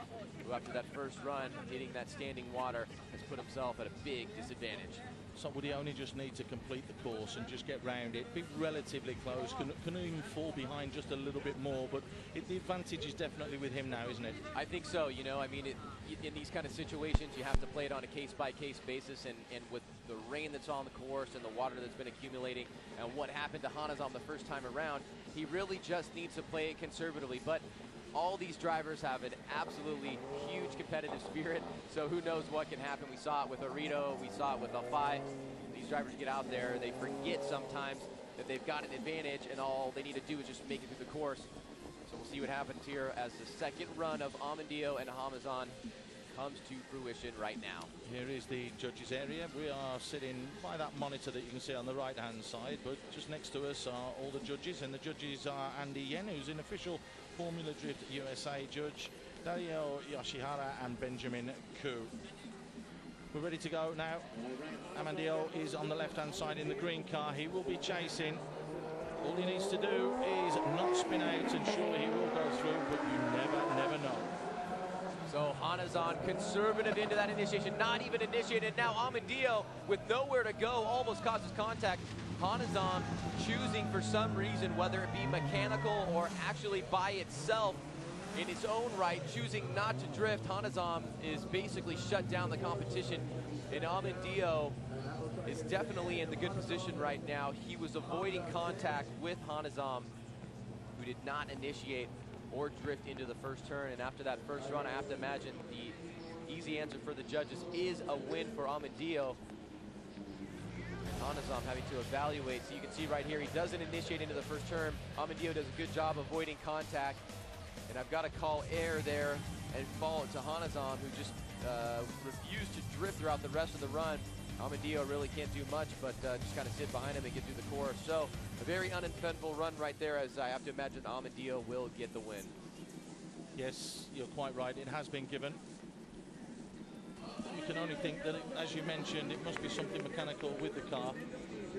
who after that first run, hitting that standing water, has put himself at a big disadvantage.
So would he only just need to complete the course and just get round it, be relatively close, can even fall behind just a little bit more, but the advantage is definitely with him now, isn't it?
I think so, you know, I mean, in these kind of situations, you have to play it on a case-by-case basis, and with the rain that's on the course and the water that's been accumulating, and what happened to Hanazam the first time around, he really just needs to play it conservatively. But all these drivers have an absolutely huge competitive spirit, so who knows what can happen. We saw it with Arito, we saw it with Alfai. These drivers get out there, they forget sometimes that they've got an advantage, and all they need to do is just make it through the course. So we'll see what happens here as the second run of Amadio and Hanazam comes to fruition right now.
Here is the judges area. We are sitting by that monitor that you can see on the right hand side, but just next to us are all the judges, and the judges are Andy Yen, who's an official Formula Drift USA judge, Dario Yoshihara and Benjamin Koo. We're ready to go now. Amadio is on the left hand side in the green car. He will be chasing. All he needs to do is not spin out, and surely he will go through, but you never know.
So Hanazam conservative into that initiation, not even initiated. Now Amadio with nowhere to go almost causes contact. Hanazam choosing for some reason, whether it be mechanical or actually by itself in its own right, choosing not to drift. Hanazam is basically shut down the competition, and Amadio is definitely in the good position right now. He was avoiding contact with Hanazam, who did not initiate or drift into the first turn. And after that first run, I have to imagine the easy answer for the judges is a win for Amadio. Hanazam having to evaluate. So you can see right here, he doesn't initiate into the first turn. Amadio does a good job avoiding contact. And I've got to call air there and fall to Hanazam, who just refused to drift throughout the rest of the run. Amadio really can't do much, but just kind of sit behind him and get through the course. So a very uneventful run right there, as I have to imagine Amadio will get the win.
Yes, you're quite right. It has been given. You can only think that, as you mentioned, it must be something mechanical with the car.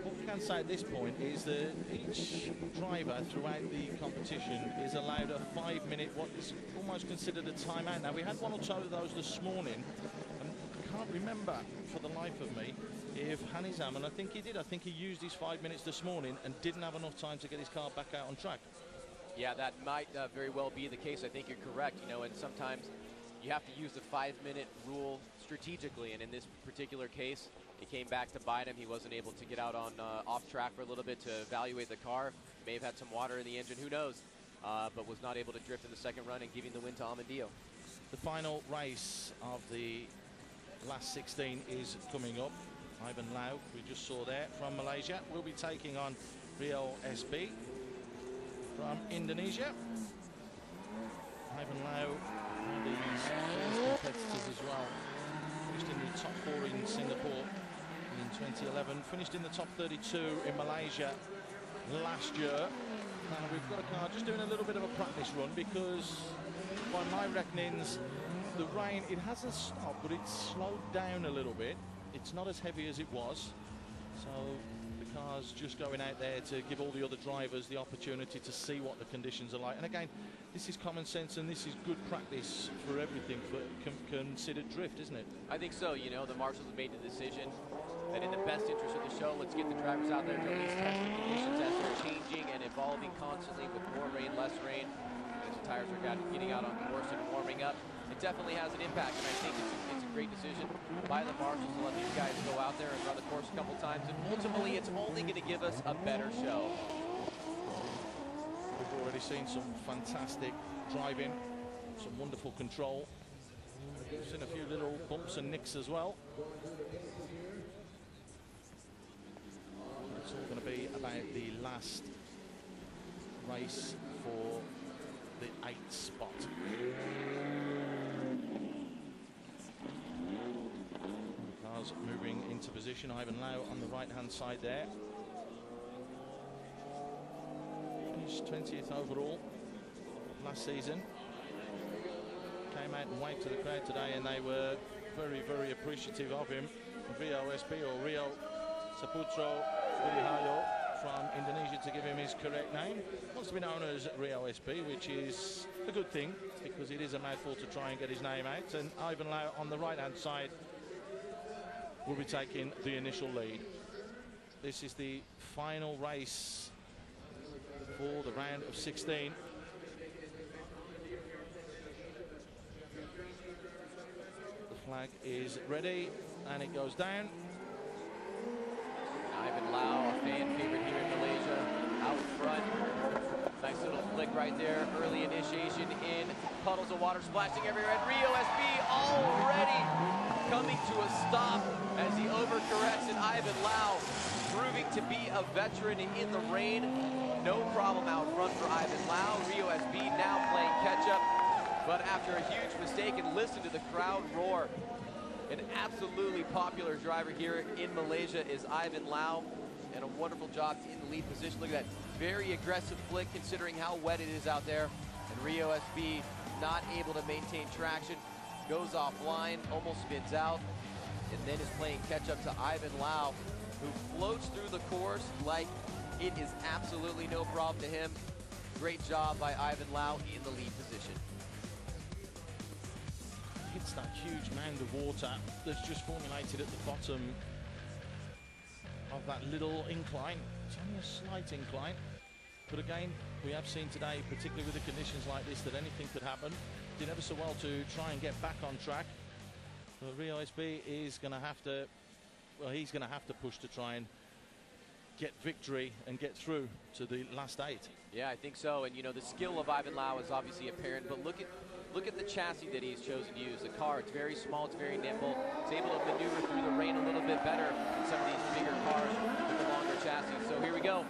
What we can say at this point is that each driver throughout the competition is allowed a 5-minute, what is almost considered a timeout. Now, we had one or two of those this morning, and I can't remember for the life of me if Hanazam, and I think he did, I think he used his 5 minutes this morning and didn't have enough time to get his car back out on track.
Yeah, that might very well be the case. I think you're correct, you know, and sometimes you have to use the 5-minute rule strategically, and in this particular case, it came back to bite him. He wasn't able to get out on off track for a little bit to evaluate the car. May have had some water in the engine, who knows, but was not able to drift in the second run and giving the win to Amadio.
The final race of the last 16 is coming up. Ivan Lau, we just saw there from Malaysia, will be taking on Rio SB from Indonesia. Ivan Lau, one of these first competitors as well. Finished in the top 4 in Singapore in 2011. Finished in the top 32 in Malaysia last year. Now we've got a car just doing a little bit of a practice run because by my reckonings, the rain, it hasn't stopped, but it's slowed down a little bit. It's not as heavy as it was. So the car's just going out there to give all the other drivers the opportunity to see what the conditions are like. And again, this is common sense and this is good practice for everything for considered drift, isn't it?
I think so. You know, the marshals have made the decision that in the best interest of the show, let's get the drivers out there to at least test the conditions as they're changing and evolving constantly with more rain, less rain. As the tires are getting out on course and warming up, it definitely has an impact. And I think it's a great decision by the marshals to let these guys go out there and run the course a couple times. And ultimately, it's only going to give us a better show.
We've already seen some fantastic driving, some wonderful control. We've seen a few little bumps and nicks as well. It's all going to be about the last race for the 8th spot. The car's moving into position. Ivan Lau on the right-hand side there. Finished 20th overall last season. Came out and waved to the crowd today, and they were very, very appreciative of him. Rio SB, or Rio Saputro Widihayo from Indonesia, to give him his correct name. Wants to be known as Rio SB, which is a good thing because it is a mouthful to try and get his name out. And Ivan Lau on the right-hand side will be taking the initial lead. This is the final race for the round of 16. The flag is ready and it goes down.
Ivan Lau, a fan favorite here in Malaysia, out front. Nice little flick right there. Early initiation in. Puddles of water splashing everywhere. And Rio SB already coming to a stop as he overcorrects. And Ivan Lau proving to be a veteran in the rain. No problem out front for Ivan Lau. Rio SB now playing catch up. But after a huge mistake, and listen to the crowd roar. An absolutely popular driver here in Malaysia is Ivan Lau, and a wonderful job in the lead position. Look at that very aggressive flick considering how wet it is out there. And Rio SB not able to maintain traction, goes offline, almost spins out, and then is playing catch up to Ivan Lau, who floats through the course like it is absolutely no problem to him. Great job by Ivan Lau in the lead position.
Hits that huge mound of water that's just formulated at the bottom of that little incline. It's only a slight incline, but again, we have seen today, particularly with the conditions like this, that anything could happen. Did ever so well to try and get back on track. But Rio SB is going to have to, well, he's going to have to push to try and get victory and get through to the last 8.
Yeah, I think so. And you know, the skill of Ivan Lau is obviously apparent, but look at the chassis that he's chosen to use. The car, it's very small, it's very nimble. It's able to maneuver through the rain a little bit better than some of these bigger cars with the longer chassis. So here we go.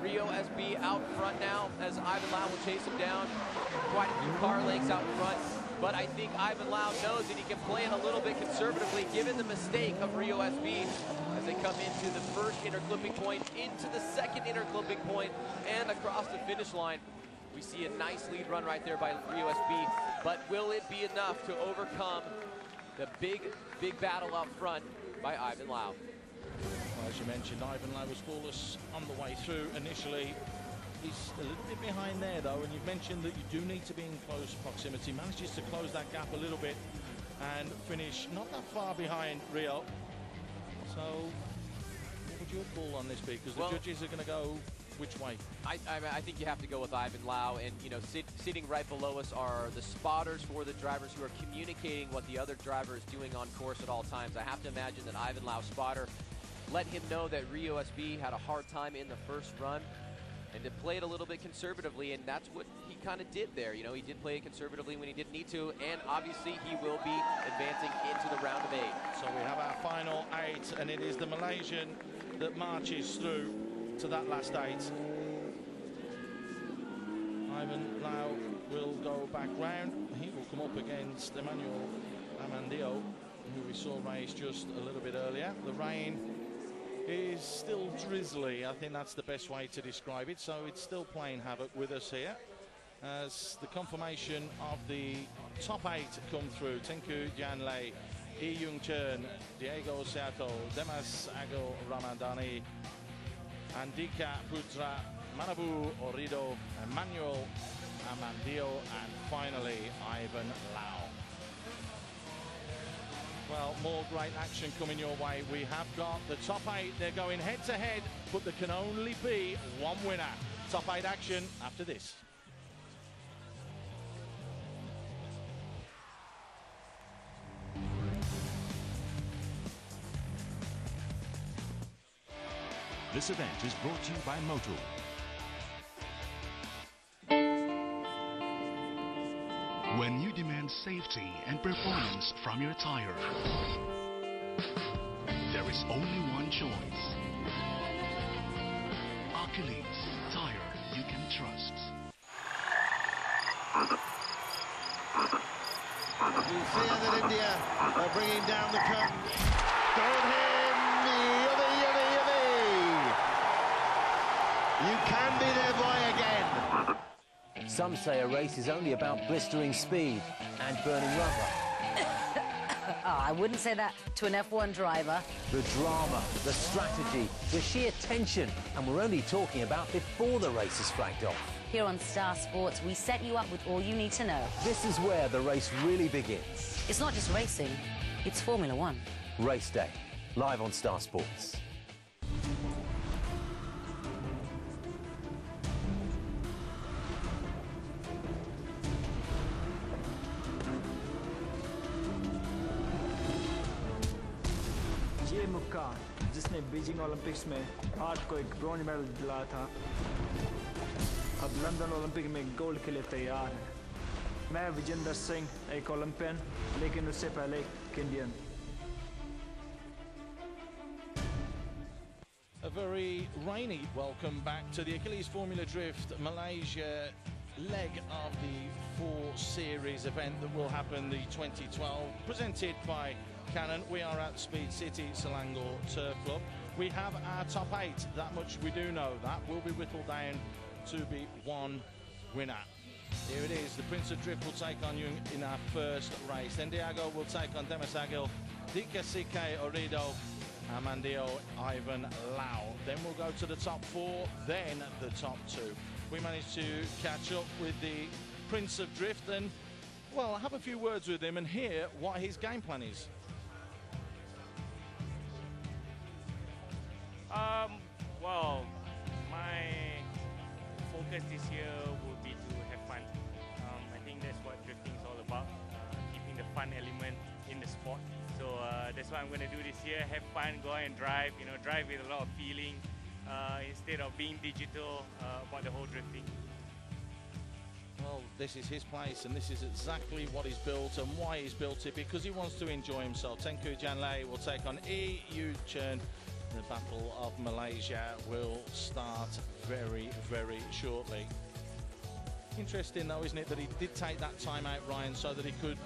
Rio SB out front now as Ivan Lau will chase him down. Quite a few car lengths out in front. But I think Ivan Lau knows that he can play it a little bit conservatively given the mistake of Rio SB as they come into the first inner clipping point, into the second inner clipping point, and across the finish line. We see a nice lead run right there by Rio SB, but will it be enough to overcome the big battle up front by Ivan Lau?
Well, as you mentioned, Ivan Lau was flawless on the way through initially. He's a little bit behind there, though, and you've mentioned that you do need to be in close proximity. Manages to close that gap a little bit and finish not that far behind Rio. So, what would your call on this be? Because the judges are going to go which way?
I think you have to go with Ivan Lau, and you know, sitting right below us are the spotters for the drivers who are communicating what the other driver is doing on course at all times. I have to imagine that Ivan Lau's spotter let him know that Rio SB had a hard time in the first run, and to play it a little bit conservatively, and that's what he kind of did there. You know, he did play it conservatively when he didn't need to, and obviously he will be advancing into the round of 8.
So we have our final 8, and it is the Malaysian that marches through to that last 8. Ivan Lau will go back round. He will come up against Emmanuel Amandio, who we saw race just a little bit earlier. The rain is still drizzly. I think that's the best way to describe it. So it's still playing havoc with us here. as the confirmation of the top 8 come through. Tengku Janlei, Lee Jung Chern, Diego Seato, Demas Agil Ramadani, Andika Putra, Manabu Orido, Emmanuel Amandio, and finally Ivan Lau. Well, more great action coming your way. We have got the top 8. They're going head to head, but there can only be one winner. Top 8 action after this.
This event is brought to you by Motul.
When you demand safety and performance from your tire, there is only one choice. Achilles tire you can trust.
You fear that India are bringing down the curtain. Don't him! Yummy, yummy, yummy! You can be their boy again.
Some say a race is only about blistering speed and burning rubber.
I wouldn't say that to an F1 driver.
The drama, the strategy, the sheer tension, and we're only talking about before the race is flagged off.
Here on Star Sports, we set you up with all you need to know.
This is where the race really begins.
It's not just racing, it's Formula One.
Race Day, live on Star Sports.
ये मुक्का जिसने Beijing Olympics में भारत को एक bronze medal दिलाया था, अब London Olympic में गोल्ड के लिए तैयार है। मैं विजेंद्र सिंह, एक ओलंपियन, लेकिन उससे पहले एक Indian.
A very rainy welcome back to the Achilles Formula Drift Malaysia leg of the 4 series event that will happen the 2012, presented by Canon. We are at Speed City Selangor Turf Club. We have our top 8, that much we do know. That will be whittled down to be one winner. Here it is, the Prince of Drift will take on Jung in our first race. Then Diego will take on Demas Agil, Dika Sike Orido, Amandio, Ivan Lau. Then we'll go to the top 4, then the top 2. We managed to catch up with the Prince of Drift and, well, have a few words with him and hear what his game plan is.
Well, my focus this year will be to have fun. I think that's what drifting is all about, keeping the fun element in the sport. So that's what I'm going to do this year, have fun, go out and drive, drive with a lot of feeling instead of being digital about the whole drifting.
Well, this is his place and this is exactly what he's built and why he's built it, because he wants to enjoy himself. Tengku Janlei will take on Lee Jung Chern. The Battle of Malaysia will start very, very shortly. Interesting though, isn't it, that he did take that time out, Ryan, so that he could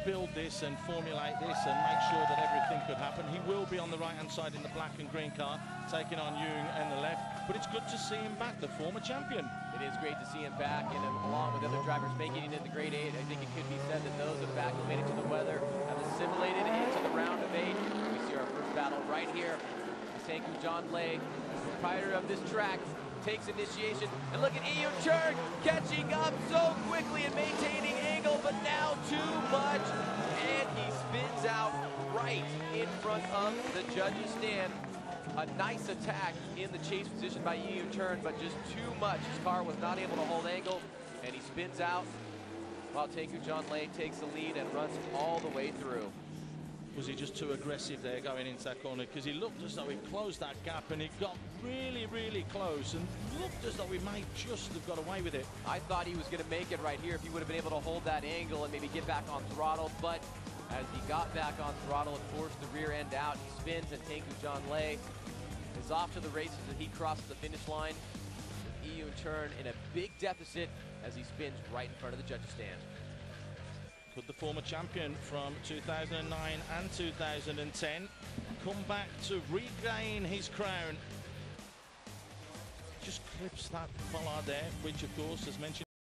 build this and formulate this and make sure that everything could happen. He will be on the right-hand side in the black and green car, taking on Jung and the left, but it's good to see him back, the former champion.
It is great to see him back, and along with other drivers making it into the Grade 8, I think it could be said that those that have acclimated to the weather have assimilated into the round of 8. We see our first battle right here. Tengku Janlei, proprietor of this track, takes initiation, and look at Lee Jung Chern catching up so quickly and maintaining angle, but now too much, and he spins out right in front of the judges' stand. A nice attack in the chase position by Lee Jung Chern, but just too much. His car was not able to hold angle, and he spins out while Tengku Janlei takes the lead and runs all the way through.
Was he just too aggressive there going into that corner? Because he looked as though he closed that gap and he got really, really close and looked as though he might just have got away with it.
I thought he was going to make it right here if he would have been able to hold that angle and maybe get back on throttle, but as he got back on throttle and forced the rear end out, he spins, and Tengku Janlei is off to the races as he crosses the finish line. Lee Jung Chern in a big deficit as he spins right in front of the judges' stand.
Could the former champion from 2009 and 2010 come back to regain his crown? Just clips that bollard there, which of course, as mentioned,